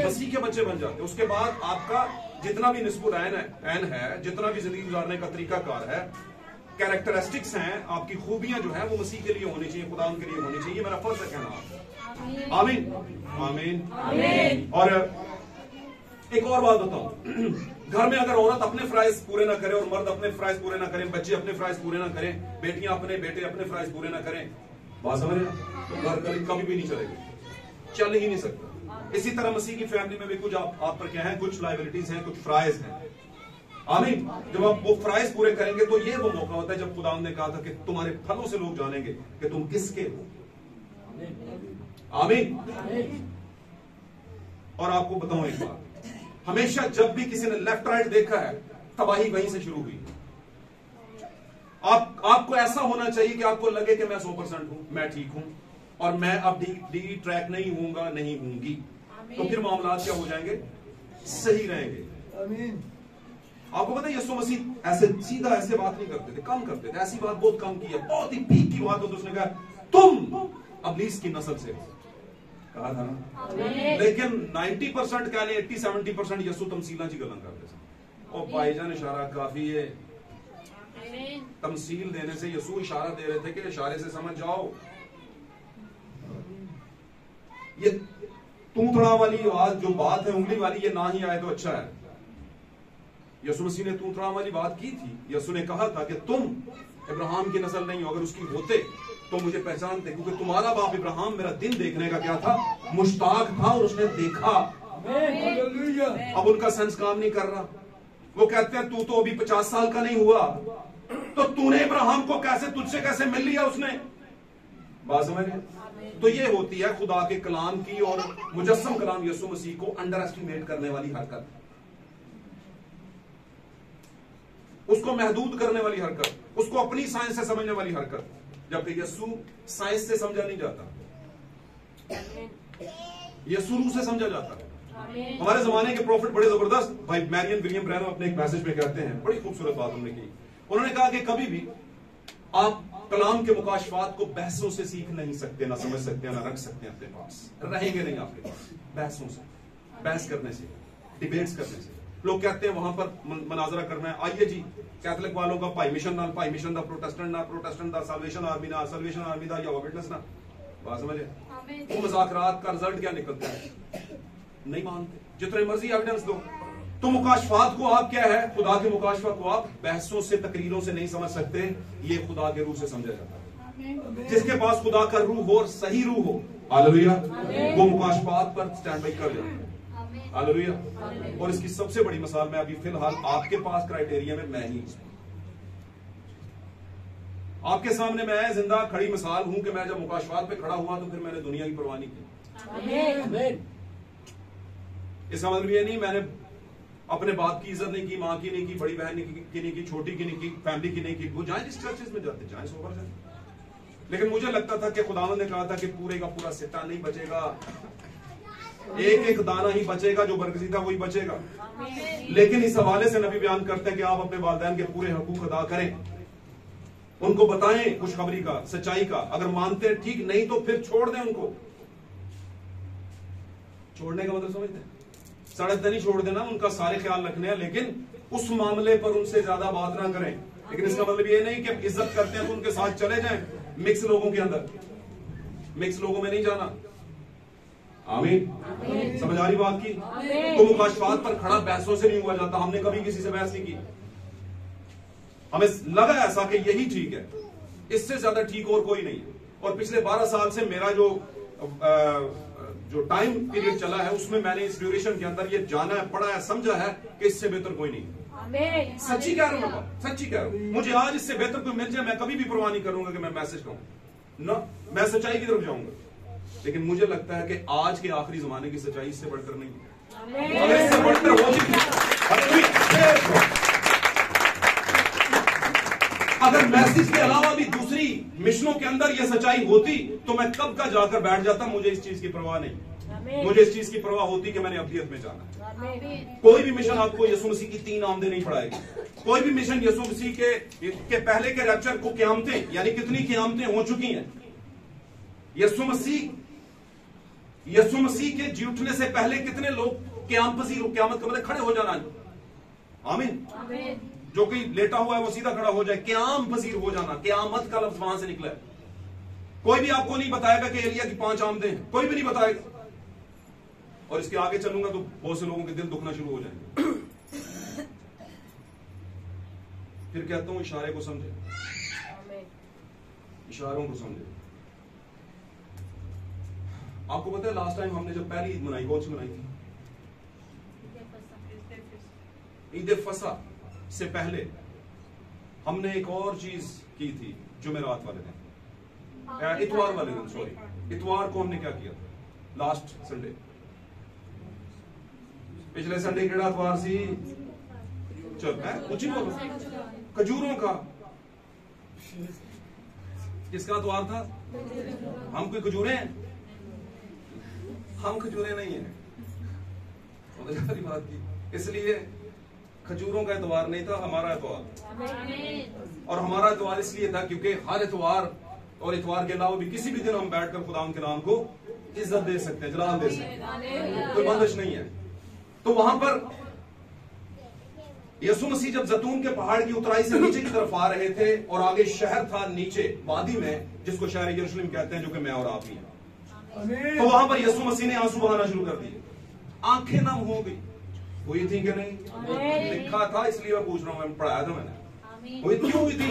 मसीह के बच्चे बन जाते हैं। उसके बाद आपका जितना भी निस्बुत ऐन है, जितना भी जिंदगी गुजारने का तरीकाकार है, कैरेक्टरिस्टिक्स हैं, आपकी खूबियां जो है वो मसीह के लिए होनी चाहिए, खुदा के लिए होनी चाहिए। मेरा फर्ज है कहना। आमीन आमीन। और एक और बात बताऊं, घर में अगर औरत अपने फ्राइज पूरे ना करे और मर्द अपने फ्राइज पूरे ना करें, बच्चे अपने फ्राइज पूरे ना करें, बेटियां अपने, बेटे अपने फ्राइज पूरे ना करें, बात समझ रहे हैं? तो घर कभी भी नहीं चलेगा, चल ही नहीं सकता। इसी तरह मसीह की फैमिली में भी कुछ आप पर क्या है, कुछ लाइबिलिटीज हैं, कुछ फ्राइज हैं। आमीन। जब आप वो फ्राइज पूरे करेंगे तो ये वो मौका होता है जब खुदा ने कहा था कि तुम्हारे फलों से लोग जानेंगे कि तुम किसके हो। आमीन। और आपको बताऊं एक बात, हमेशा जब भी किसी ने लेफ्ट राइट देखा है, तबाही वहीं से शुरू हुई। आपको ऐसा होना चाहिए कि आपको लगे कि मैं 100% हूं, मैं ठीक हूं और मैं अब डी ट्रैक नहीं हूंगा, नहीं हूंगी, तो फिर मामला क्या हो जाएंगे? सही रहेंगे। आमीन। आपको पता है यीशु मसीह ऐसे सीधा ऐसे बात नहीं करते थे, कम करते थे। ऐसी बात बहुत कम की है, बहुत ही पीक की बात हो तो उसने कहा तुम अबलीस की नस्ल से हो, कहा था ना। लेकिन 90% कह लें 80-70% यीशु तमसीला जी गलन करते थे। और भाईजान इशारा काफी है, तमसील देने से यीशु इशारा दे रहे थे कि इशारे से समझ जाओ। ये तूतड़ा वाली आवाज जो बात है, उंगली वाली, ये ना ही आए तो अच्छा है। यीशु मसीह ने तूतड़ा वाली बात की थी। यीशु ने कहा था कि तुम इब्राहिम की नस्ल नहीं हो, अगर उसकी होते तो मुझे पहचानते, क्योंकि तुम्हारा बाप इब्राहिम मेरा दिन देखने का क्या था, मुश्ताक था, और उसने देखा। अब उनका सेंस काम नहीं कर रहा। वो कहते हैं तू तो अभी 50 साल का नहीं हुआ, तो तूने इब्राहिम को कैसे, तुझसे कैसे मिल लिया उसने? बात समझ गए? तो ये होती है खुदा के कलाम की और मुजस्सम कलाम यीशु मसीह को अंडर एस्टिमेट करने वाली हरकत, उसको महदूद करने वाली हरकत, उसको अपनी साइंस से समझने वाली हरकत, जबकि यीशु साइंस से समझा नहीं जाता, यीशु रूह से समझा जाता है। हमारे जमाने के प्रॉफिट बड़े जबरदस्त, भाई मैरियन विलियम ब्रैनम अपने एक मैसेज में कहते हैं, बड़ी खूबसूरत बात उन्होंने की। उन्होंने कहा कि कभी भी आप कलाम के मुकाशफात को बहसों से सीख नहीं सकते, ना समझ सकते, ना रख सकते अपने पास, रहेंगे नहीं आपके पास बहसों से, बहस करने से, डिबेट्स करने से। लोग कहते हैं वहां पर मनाजरा करना है, आइए जी कैथलिक वालों का भाई मिशन दा, प्रोटेस्टेंट दा, साल्वेशन आर्मी दा, या विटनेस ना, बात समझे? वो मजाकरात का रिजल्ट क्या निकलता है? नहीं मानते, जितने मर्जी एविडेंस दो। तो मुकाशफात को आप क्या है, खुदा के मुकाशफात को आप बहसों से, तकरीरों से नहीं समझ सकते, ये खुदा के रूह से समझा जाता है। जिसके पास खुदा का रूह हो और सही रूह हो, हालेलुया, वो मुकाशफात पर स्टैंड बाई कर जाता है। हालेलुया। और इसकी सबसे बड़ी मिसाल मैं अभी फिलहाल आपके पास क्राइटेरिया में मैं ही आपके सामने मैं जिंदा खड़ी मिसाल हूं कि मैं जब मुकाशफात पे खड़ा हुआ तो फिर मैंने दुनिया की परवाह नहीं की। इसका मतलब ये नहीं मैंने अपने बाप की इज्जत नहीं की, माँ की नहीं की, बड़ी बहन की नहीं की, छोटी की नहीं की, फैमिली की नहीं की। वो जाए जिस चर्चेस में जाते जाए, सोबर जाए। लेकिन मुझे लगता था कि खुदावंद ने कहा था कि पूरे का पूरा सिट्टा नहीं बचेगा, एक एक दाना ही बचेगा, जो बरगजीदा वही बचेगा। लेकिन इस हवाले से नबी बयान करते हैं कि आप अपने वालिदैन के पूरे हकूक अदा करें, उनको बताएं खुशखबरी का, सच्चाई का। अगर मानते हैं ठीक, नहीं तो फिर छोड़ दें उनको। छोड़ने का मतलब समझते हैं, सड़क नहीं छोड़ देना, उनका सारे ख्याल रखने हैं, लेकिन उस मामले पर उनसे ज्यादा बात ना करें। लेकिन इसका मतलब ये नहीं कि इज्जत करते हैं तो उनके साथ चले जाएं मिक्स लोगों के अंदर, मिक्स लोगों में नहीं जाना। आमीन। समझ आ रही बात की? तो मुकाशफात पर खड़ा बहसों से नहीं हुआ जाता। हमने कभी किसी से बहस नहीं की, हमें लगा ऐसा कि यही ठीक है, इससे ज्यादा ठीक और कोई नहीं है। और पिछले 12 साल से मेरा जो टाइम पीरियड चला है उसमें मैंने इस ड्यूरेशन के अंदर ये जाना है, पढ़ा है, समझा है कि इससे बेहतर कोई नहीं। सच्ची कह रहा हूं मैं, सच्ची कह रहा हूं। मुझे आज इससे बेहतर कोई मिल जाए, मैं कभी भी परवाह नहीं करूंगा कि मैं मैसेज कहूं ना, मैं सच्चाई की तरफ जाऊंगा। लेकिन मुझे लगता है कि आज के आखिरी जमाने की सच्चाई इससे बढ़कर नहीं, अगर इससे बढ़कर हो अगर मैसेज के अलावा भी दूसरी मिशनों के अंदर यह सच्चाई होती तो मैं कब का जाकर बैठ जाता। मुझे इस चीज की परवाह नहीं, मुझे इस चीज की परवाह होती कि मैंने अब्दियत में जाना। कोई भी मिशन आपको यीशु मसीह की 3 आमदें नहीं पढ़ाएगी। कोई भी मिशन यीशु मसीह के पहले के रैप्चर को क़यामतें, यानी कितनी क़यामतें हो चुकी हैं। यीशु मसीह के जी उठने से पहले कितने लोग क़यामत के मतलब खड़े हो जाना। आमीन। जो कोई लेटा हुआ है वो सीधा खड़ा हो जाए, क़याम पजीर हो जाना, क़यामत का लफ्ज वहां से निकला है। कोई भी आपको नहीं बताएगा कि एलिया की 5 आमदें हैं, कोई भी नहीं बताएगा। और इसके आगे चलूंगा तो बहुत से लोगों के दिल दुखना शुरू हो जाएंगे। फिर कहता हूं इशारे को समझे, इशारों को समझे। आपको पता है लास्ट टाइम हमने जब पहली ईद मनाई, कौन सी मनाई थी? ईद फसा से पहले हमने एक और चीज की थी जुमेरात वाले दिन, इतवार वाले दिन, सॉरी इतवार को हमने क्या किया था? लास्ट संडे, पिछले संडे केड़ा इतवार सी? चल कुछ ही बोलो, खजूरों का। किसका इतवार था? हम कोई खजूरें हैं? हम खजूरें नहीं है, बात की। इसलिए खजूरों का इतवार नहीं था, हमारा इतवार। और हमारा इतवार इसलिए था क्योंकि हर इतवार और इतवार के अलावा भी किसी भी दिन हम बैठकर खुदा के नाम को इज्जत दे सकते हैं, जलाल दे सकते हैं, कोई बंदिश नहीं है। तो वहां पर यीशु मसीह जब जैतून के पहाड़ की उतराई से नीचे की तरफ आ रहे थे और आगे शहर था नीचे वादी में, जिसको शहर यरूशलेम कहते हैं, जो कि मैं और आप ही हैं। तो वहां पर यीशु मसीह ने आंसू बहाना शुरू कर दिए, आंखें नम हो गई। हुई थी कि नहीं? लिखा था, इसलिए मैं पूछ रहा हूं, मैं पढ़ाया था मैंने। हुई क्यों हुई थी?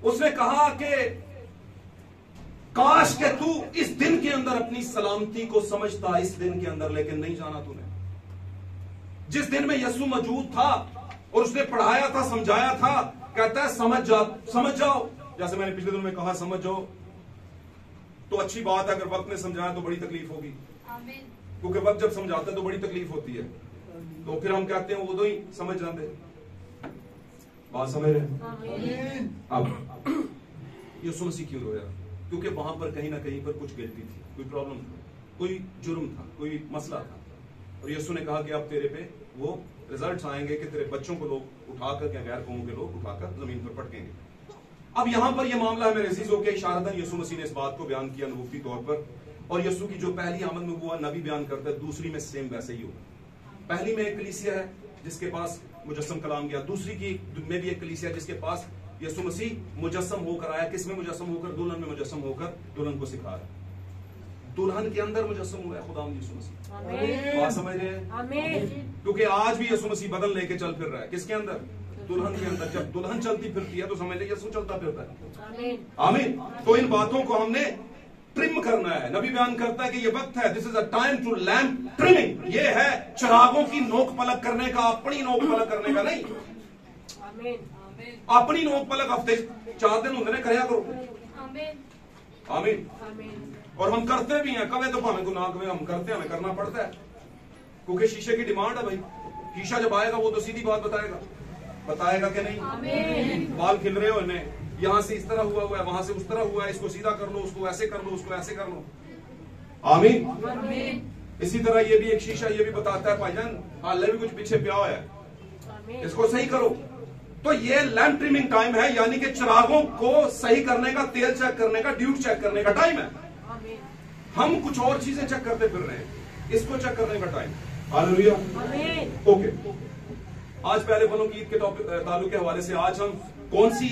उसने कहा कि काश के तू इस दिन के अंदर अपनी सलामती को समझता, इस दिन के अंदर, लेकिन नहीं जाना तूने। जिस दिन में यीशु मौजूद था और उसने पढ़ाया था, समझाया था, कहता है समझ जाओ। जैसे मैंने पिछले दिनों में कहा, समझ जाओ तो अच्छी बात है, अगर वक्त ने समझाया तो बड़ी तकलीफ होगी, क्योंकि वक्त जब समझाता है तो बड़ी तकलीफ होती है। तो फिर हम कहते हैं उदो ही समझ जाते। बात समझ रहे? अब यीशु मसीह क्यों रोया? क्योंकि वहां पर कहीं ना कहीं पर कुछ गिल्टी थी, कोई प्रॉब्लम था, कोई जुर्म था, कोई मसला था। और यीशु ने कहा कि अब तेरे पे वो रिजल्ट आएंगे कि तेरे बच्चों को लोग उठाकर, या गैर कौमों के लोग उठाकर जमीन पर पटकेंगे। अब यहां पर यह मामला है मेरे अजीजों के, इशारतन यीशु मसीह ने इस बात को बयान किया नबूवती तौर पर। और यीशु की जो पहली आमद में हुआ नबी बयान करता है, दूसरी में सेम वैसे ही होगा। पहली में एक कलीसिया है जिसके पास मुजस्सम कलाम गया, दूसरी की में भी एक कलीसिया है जिसके पास यीशु मसीह मुजस्सम होकर आया। किसमें मुजस्सम होकर? दुल्हन में मुजस्सम होकर दुल्हन को सिखा रहा है। दुल्हन के अंदर मुजस्सम हुआ है खुदा यीशु मसीह। बात समझ रहे हैं? क्योंकि आज भी यीशु मसीह बदल लेके चल फिर रहा है। किसके अंदर? दुल्हन के अंदर। जब दुल्हन चलती फिरती है तो समझ लीजिए यीशु चलता फिरता है। आमीन। तो इन बातों को हमने ट्रिम करना है। नबी बयान करता है कि ये वक्त है, this is a time to lamp trimming. ये है चिरागों की नोक पलक करने का, अपनी नोक पलक करने का नहीं। अपनी नोक पलक हफ्ते 4 दिन होंगे ना, कराया करो। आमीन। और हम करते भी हैं, कवे तो भावे को ना कवे, हम करते हैं, हमें करना पड़ता है, क्योंकि शीशे की डिमांड है भाई। शीशा जब आएगा वो तो सीधी बात बताएगा कि नहीं? बाल खिल रहे हो इन्हें, यहां से इस तरह हुआ है, वहां से उस तरह हुआ है, इसको सीधा कर लो, उसको ऐसे कर लो, उसको ऐसे कर लो। आमीन। इसी तरह ये भी एक शीशा ये भी बताता है भाईजान, हाल भी कुछ पीछे प्या है, इसको सही करो। तो ये लैम्प ट्रिमिंग टाइम है, यानी कि चिरागों को सही करने का, तेल चेक करने का, ड्यूट चेक करने का टाइम है। हम कुछ और चीजें चेक करते फिर रहे हैं, इसको चेक करने का टाइम। हालेलुया। ओके। आज पहले फलों की ईद के ताल्लुक के हवाले से आज हम कौन सी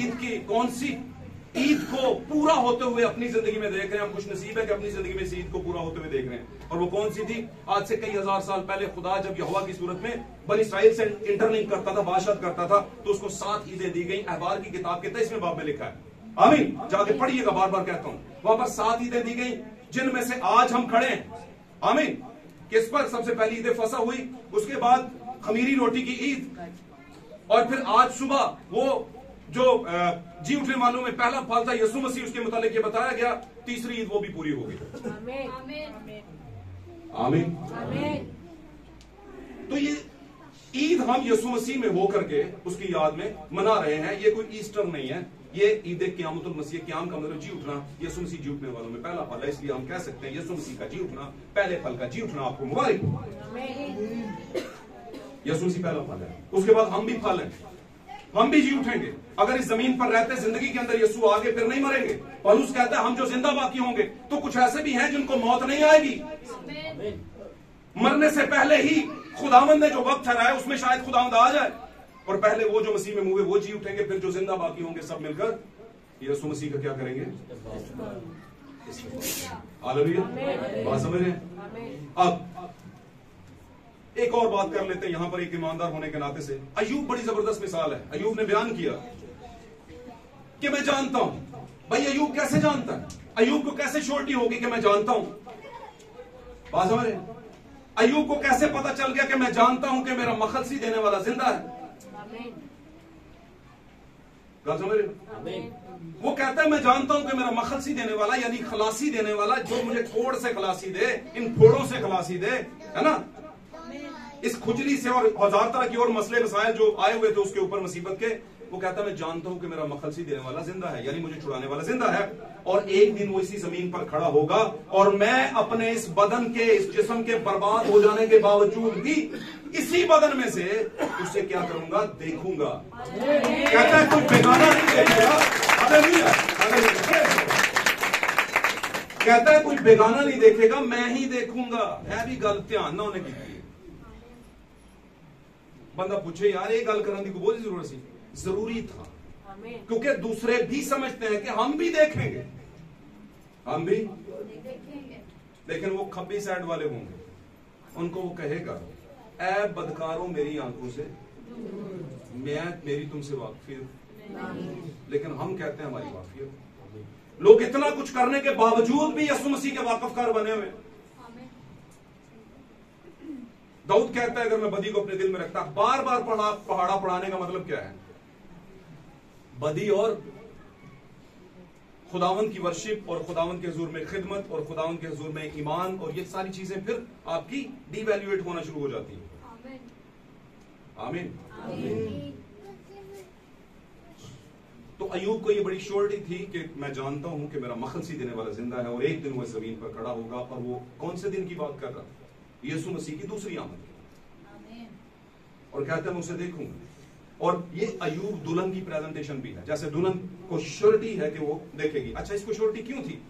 ईद को पूरा होते हुए अपनी जिंदगी में देख रहे हैं। हम खुश नसीब है कि अपनी जिंदगी में इस ईद को पूरा होते हुए देख रहे हैं। और वो कौन सी थी? आज से कई हजार साल पहले खुदा जब यहोवा की सूरत में बनी इस्राइल से इंटरलिंक करता था, बादशाह करता था, तो उसको 7 ईदें दी गई। अहबार की किताब के 23वें बाब में लिखा है। आमीन, जाके पढ़िएगा, बार बार कहता हूं। वहां पर 7 ईदें दी गई, जिनमें से आज हम खड़े हैं। आमीन। किस पर? सबसे पहली ईद फसा हुई, उसके बाद खमीरी रोटी की ईद, और फिर आज सुबह वो जो जी उठने वालों में पहला फल था यीशु मसीह, उसके मुतालिक ये बताया गया। तीसरी ईद वो भी पूरी हो गई। आमीन। तो ये ईद हम यीशु मसीह में होकर के उसकी याद में मना रहे हैं। ये कोई ईस्टर नहीं है, ये ईद क़यामतुल मसीह। क़याम का मतलब जी उठना। यीशु मसीह जी उठने वालों में पहला फल है, इसलिए हम कह सकते हैं यीशु मसीह का जी उठना, पहले फल का जी उठना आपको मुबारक हो। यीशु मसीह पहला फल है, उसके बाद हम भी फल हैं, हम भी जी उठेंगे। अगर इस जमीन पर रहते जिंदगी के अंदर यीशु आगे, फिर नहीं मरेंगे। पौलुस कहता है हम जो जिंदा बाकी होंगे, तो कुछ ऐसे भी हैं जिनको मौत नहीं आएगी। मरने से पहले ही खुदावंद ने जो वक्त ठहराया उसमें शायद खुदावंद आ जाए, और पहले वो जो मसीह में हुए वो जी उठेंगे। फिर जो जिंदा बाकी होंगे सब मिलकर यीशु मसीह का क्या करेंगे? हालेलुया। बात समझ रहे हैं? अब एक और बात कर लेते हैं यहां पर, एक ईमानदार होने के नाते से। अय्यूब बड़ी जबरदस्त मिसाल है। अय्यूब ने बयान किया कि मैं जानता हूं। भाई अय्यूब कैसे जानता है? अय्यूब को कैसे श्योरिटी होगी कि मैं जानता हूं? बात समझ रहे हैं? अय्यूब को कैसे पता चल गया कि मैं जानता हूं कि मेरा मखलसी देने वाला जिंदा है? बात समझ रहे हो? वो कहता है मैं जानता हूं कि मेरा मखलसी देने वाला, यानी खलासी देने वाला, जो मुझे फोड़ से खलासी दे, इन फोड़ों से खलासी दे, है ना, इस खुजली से और हजार तरह की और मसले मसाइल जो आए हुए थे उसके ऊपर मुसीबत के। वो कहता है मैं जानता हूं कि मेरा मखलसी देने वाला जिंदा है, यानी मुझे छुड़ाने वाला जिंदा है, और एक दिन वो इसी जमीन पर खड़ा होगा, और मैं अपने इस बदन के, इस जिस्म के बर्बाद हो जाने के बावजूद भी इसी बदन में से उसे क्या करूंगा? देखूंगा। कहता है कोई बेगाना नहीं देखेगा। कहता है कोई बेगाना नहीं देखेगा, मैं ही देखूंगा। है भी गल ध्यान ना होने की। बंदा पूछे यार ये गल करने की बहुत जरूरत सी? जरूरी था, क्योंकि दूसरे भी समझते हैं कि हम भी देखेंगे, हम भी देखेंगे। लेकिन वो खब्बी साइड वाले होंगे, उनको वो कहेगा ऐ बदकारों मेरी आंखों से, मेरी तुमसे वाकफियत। लेकिन हम कहते हैं हमारी वाकफियत। लोग इतना कुछ करने के बावजूद भी यीशु मसीह के वाकफकार बने हुए। दाऊद कहता है अगर मैं बदी को अपने दिल में रखता। बार बार पहाड़ा पढ़ाने का मतलब क्या है? बदी और खुदावंद की वर्शिप, और खुदावंद के हुजूर में खिदमत, और खुदावंद के हुजूर में ईमान, और ये सारी चीजें फिर आपकी डिवैल्यूएट होना शुरू हो जाती है। आमीन। तो अय्यूब को ये बड़ी श्योरिटी थी कि मैं जानता हूं कि मेरा मखलसी देने वाला जिंदा है, और एक दिन वो जमीन पर खड़ा होगा। और वो कौन से दिन की बात कर रहा? यीशु मसीह की दूसरी आमद की। और कहते हैं मैं उसे देखूंगा। और ये अय्यूब दुल्हन की प्रेजेंटेशन भी है, जैसे दुल्हन को श्योरिटी है कि वो देखेगी। अच्छा, इसको श्योरिटी क्यों थी?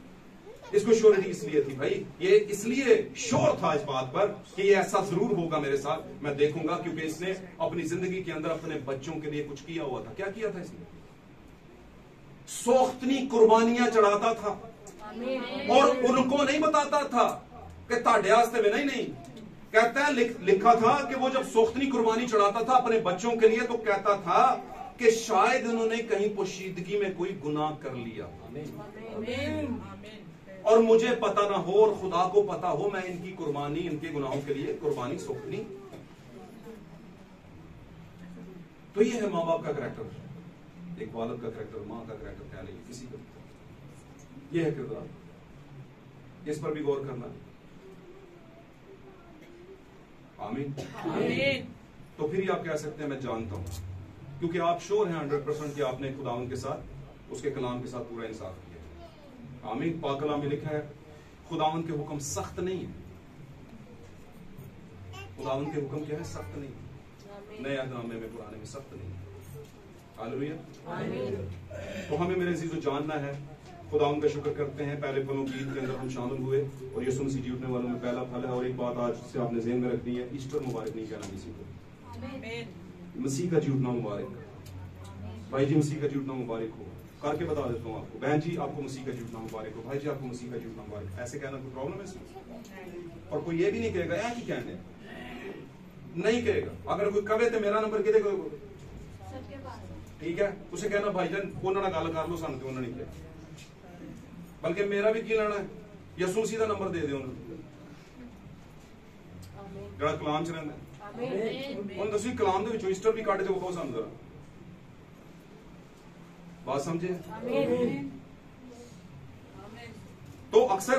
इसको श्योरिटी इसलिए थी भाई, ये इसलिए श्योर था इस बात पर कि ये ऐसा जरूर होगा मेरे साथ, मैं देखूंगा, क्योंकि इसने अपनी जिंदगी के अंदर अपने बच्चों के लिए कुछ किया हुआ था। क्या किया था इसने? सोख्तनी कुर्बानियां चढ़ाता था, और उनको नहीं बताता था कि ताड़े वास्ते में नहीं। कहता है लिखा था कि वो जब सोख्तनी कुर्बानी चढ़ाता था अपने बच्चों के लिए, तो कहता था कि शायद उन्होंने कहीं पोशीदगी में कोई गुनाह कर लिया, और मुझे पता ना हो और खुदा को पता हो, मैं इनकी कुर्बानी, इनके गुनाहों के लिए कुर्बानी सोख्तनी। तो ये है माँ बाप का करैक्टर, एक वालिद का करैक्टर, माँ का करैक्टर, क्या नहीं किसी का। ये है किरदार, इस पर भी गौर करना। आमीन। तो फिर आप कह सकते हैं मैं जानता हूं, क्योंकि आप श्योर हैं 100% कि आपने खुदावंद के साथ, उसके कलाम के साथ पूरा इंसाफ किया। आमीन। पाक कलाम में लिखा है खुदावंद के हुक्म सख्त नहीं है। खुदावंद के हुक्म क्या है? सख्त नहीं है। नए अहदनामे में, पुराने में सख्त नहीं है। हालेलुया। तो हमें मेरे अजीजों जानना है, खुदावंद का शुक्र करते हैं। पहले फलों की ईद के अंदर हम शामिल हुए, और यीशु मसीह जी उठने वालों में पहला फल है। और एक बात आज से आपने ज़हन में रखनी है, ईस्टर मुबारक नहीं कहना किसी को। मसीह का जी उठना मुबारक। भाई जी मसीह का जी उठना मुबारक हो। करके बता देता हूँ आपको, बहन जी आपको मसीह का जी उठना मुबारक हो, भाई जी आपको मसीह का जी उठना मुबारक। ऐसे कहना कोई प्रॉब्लम है इसमें? और कोई ये भी नहीं कहेगा यार की कहने नहीं कहेगा। अगर कोई कहे तो मेरा नंबर किधे को, ठीक है, उसे कहना भाईजान उन्होंने गल कर लो, सन उन्होंने नहीं किया, बल्कि मेरा भी की लेना है, यसू मसीह का नंबर दे दो जरा कलाम च रहा। हम दसो कलाम के ईस्टर भी कट के विखाओ सानू जरा, बात समझे? तो अक्सर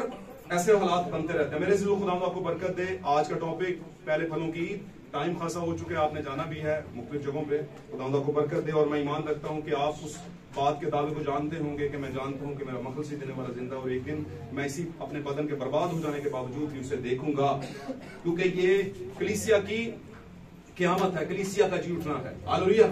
ऐसे हालात बनते रहते हैं। मेरे से खुदा आपको बरकत दे। आज का टॉपिक पहले फलों की, टाइम खासा हो चुके, आपने जाना भी है मुख्तलिफ जगहों पे। खुदा आपको बरकत दे। और मैं ईमान रखता हूं कि आप उस बात के दावे को जानते होंगे कि मैं जानता हूं कि मेरा मखलसी देने वाला जिंदा, और एक दिन मैं इसी अपने बदन के बर्बाद हो जाने के बावजूद भी उसे देखूंगा, क्योंकि ये कलीसिया की क़यामत है, कलीसिया का जी उठना है। हालेलुया।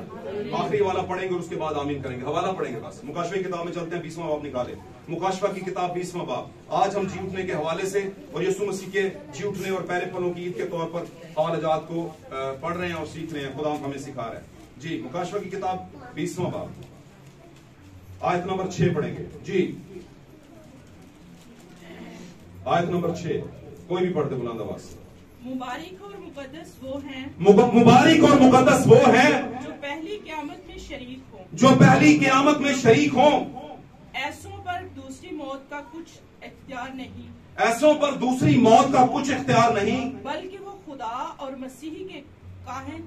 आखिरी वाला पढ़ेंगे और उसके बाद आमीन करेंगे। हवाला पढ़ेंगे बस। मुकाशवा की किताब में चलते हैं, 20वां बाब निकाले। मुकाशवा की किताब 20वां बाब। आज हम जी उठने के हवाले से और यीशु मसीह के जी उठने और पहले फलों की ईद के तौर पर हवालाजात को पढ़ रहे हैं और सीख रहे हैं। खुदा हमें सिखा रहा है जी। मुकाशवा की किताब 20वां बाब आयत नंबर 6 पढ़ेंगे जी। आयत नंबर 6 कोई भी पढ़ दे बुलंद आवाज से। मुबारक और मुकद्दस वो हैं, मुबारक और मुकद्दस वो हैं जो पहली क़यामत में शरीक हों, जो पहली क़यामत में शरीक हों। ऐसों पर दूसरी मौत का कुछ इख्तियार नहीं, ऐसों पर दूसरी मौत का कुछ इख्तियार नहीं, बल्कि वो खुदा और मसीही के काहिन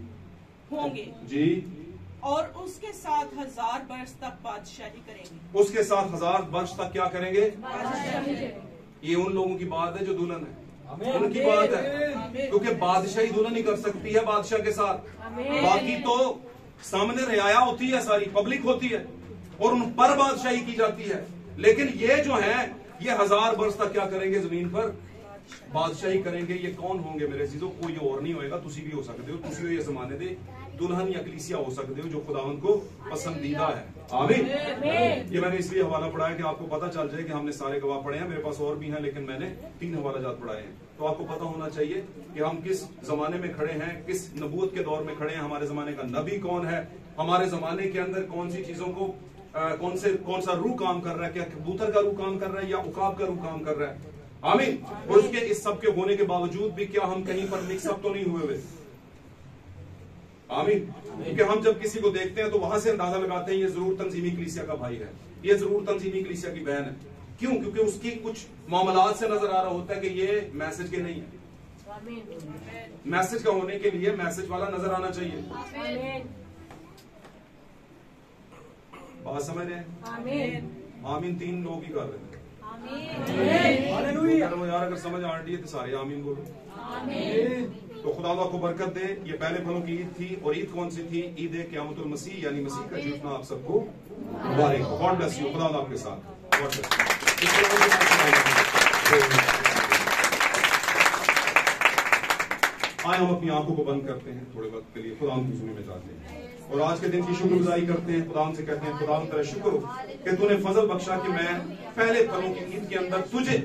होंगे जी, और उसके साथ 1000 वर्ष तक बादशाही करेंगे। उसके साथ 1000 वर्ष तक क्या करेंगे? बादशाही। ये उन लोगों की बात है जो दुल्हन है, उनकी बात है, क्योंकि बादशाही दुल्हन ही कर सकती है बादशाह के साथ। बाकी तो सामने रियाया होती है, सारी पब्लिक होती है और उन पर बादशाही की जाती है। लेकिन ये जो है ये 1000 वर्ष तक क्या करेंगे? जमीन पर बादशाही करेंगे। ये कौन होंगे मेरे चीजों? कोई और नहीं होएगा, तुसी भी हो सकते हो, तुसी हो ये जमाने दे दुल्हन या कलीसिया हो सकते हो जो खुदावंद को पसंदीदा है। आमीन। ये मैंने इसलिए हवाला पढ़ाया कि आपको पता चल जाए कि हमने सारे गवाह पढ़े हैं। मेरे पास और भी हैं लेकिन मैंने 3 हवालाजात पढ़ाए हैं। तो आपको पता होना चाहिए कि हम किस जमाने में खड़े हैं, किस नबूवत के दौर में खड़े हैं, हमारे जमाने का नबी कौन है, हमारे जमाने के अंदर कौन सी चीजों को कौन सा रूह काम कर रहा है, क्या कबूतर का रूह काम कर रहा है या उकाब का रूह काम कर रहा है। आमीन। और उसके इस सब के होने के बावजूद भी क्या हम कहीं पर मिक्सअप तो नहीं हुए? आमीन। क्योंकि हम जब किसी को देखते हैं तो वहां से अंदाजा लगाते हैं ये जरूर तंजीमी कलीसिया का भाई है, ये जरूर तंजीमी कलीसिया की बहन है। क्यों? क्योंकि उसकी कुछ मामलात से नजर आ रहा होता है कि ये मैसेज के नहीं है। मैसेज का होने के लिए मैसेज वाला नजर आना चाहिए। बात समझ रहे हैं? आमीन 3 लोग ही कर रहे हैं। यार अगर समझ आ रही है तो सारे आमीन बोलो। तो खुदा को बरकत दे। ये पहले फलों की ईद थी, और ईद कौन सी थी? ईद क़यामतुल मसीह, यानी मसीह का जी उठना आप सबको मुबारक हो। God bless you. खुदा आपके साथ। गॉड ब्लेस आए हम अपनी आंखों को बंद करते हैं थोड़े वक्त के लिए, खुदा की हुजूरी में जाते हैं और आज के दिन की शुक्रगुजारी करते हैं। खुदा से कहते हैं खुदा तेरा शुक्र हो कि तूने फजल बख्शा कि मैं पहले फलों की ईद के अंदर तुझे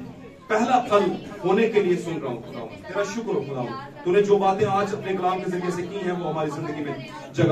पहला फल होने के लिए सुन रहा हूँ। खुदा तेरा शुक्र हो खुदा, तूने जो बातें आज अपने कलाम के जरिए से की हैं वो हमारी जिंदगी में जगह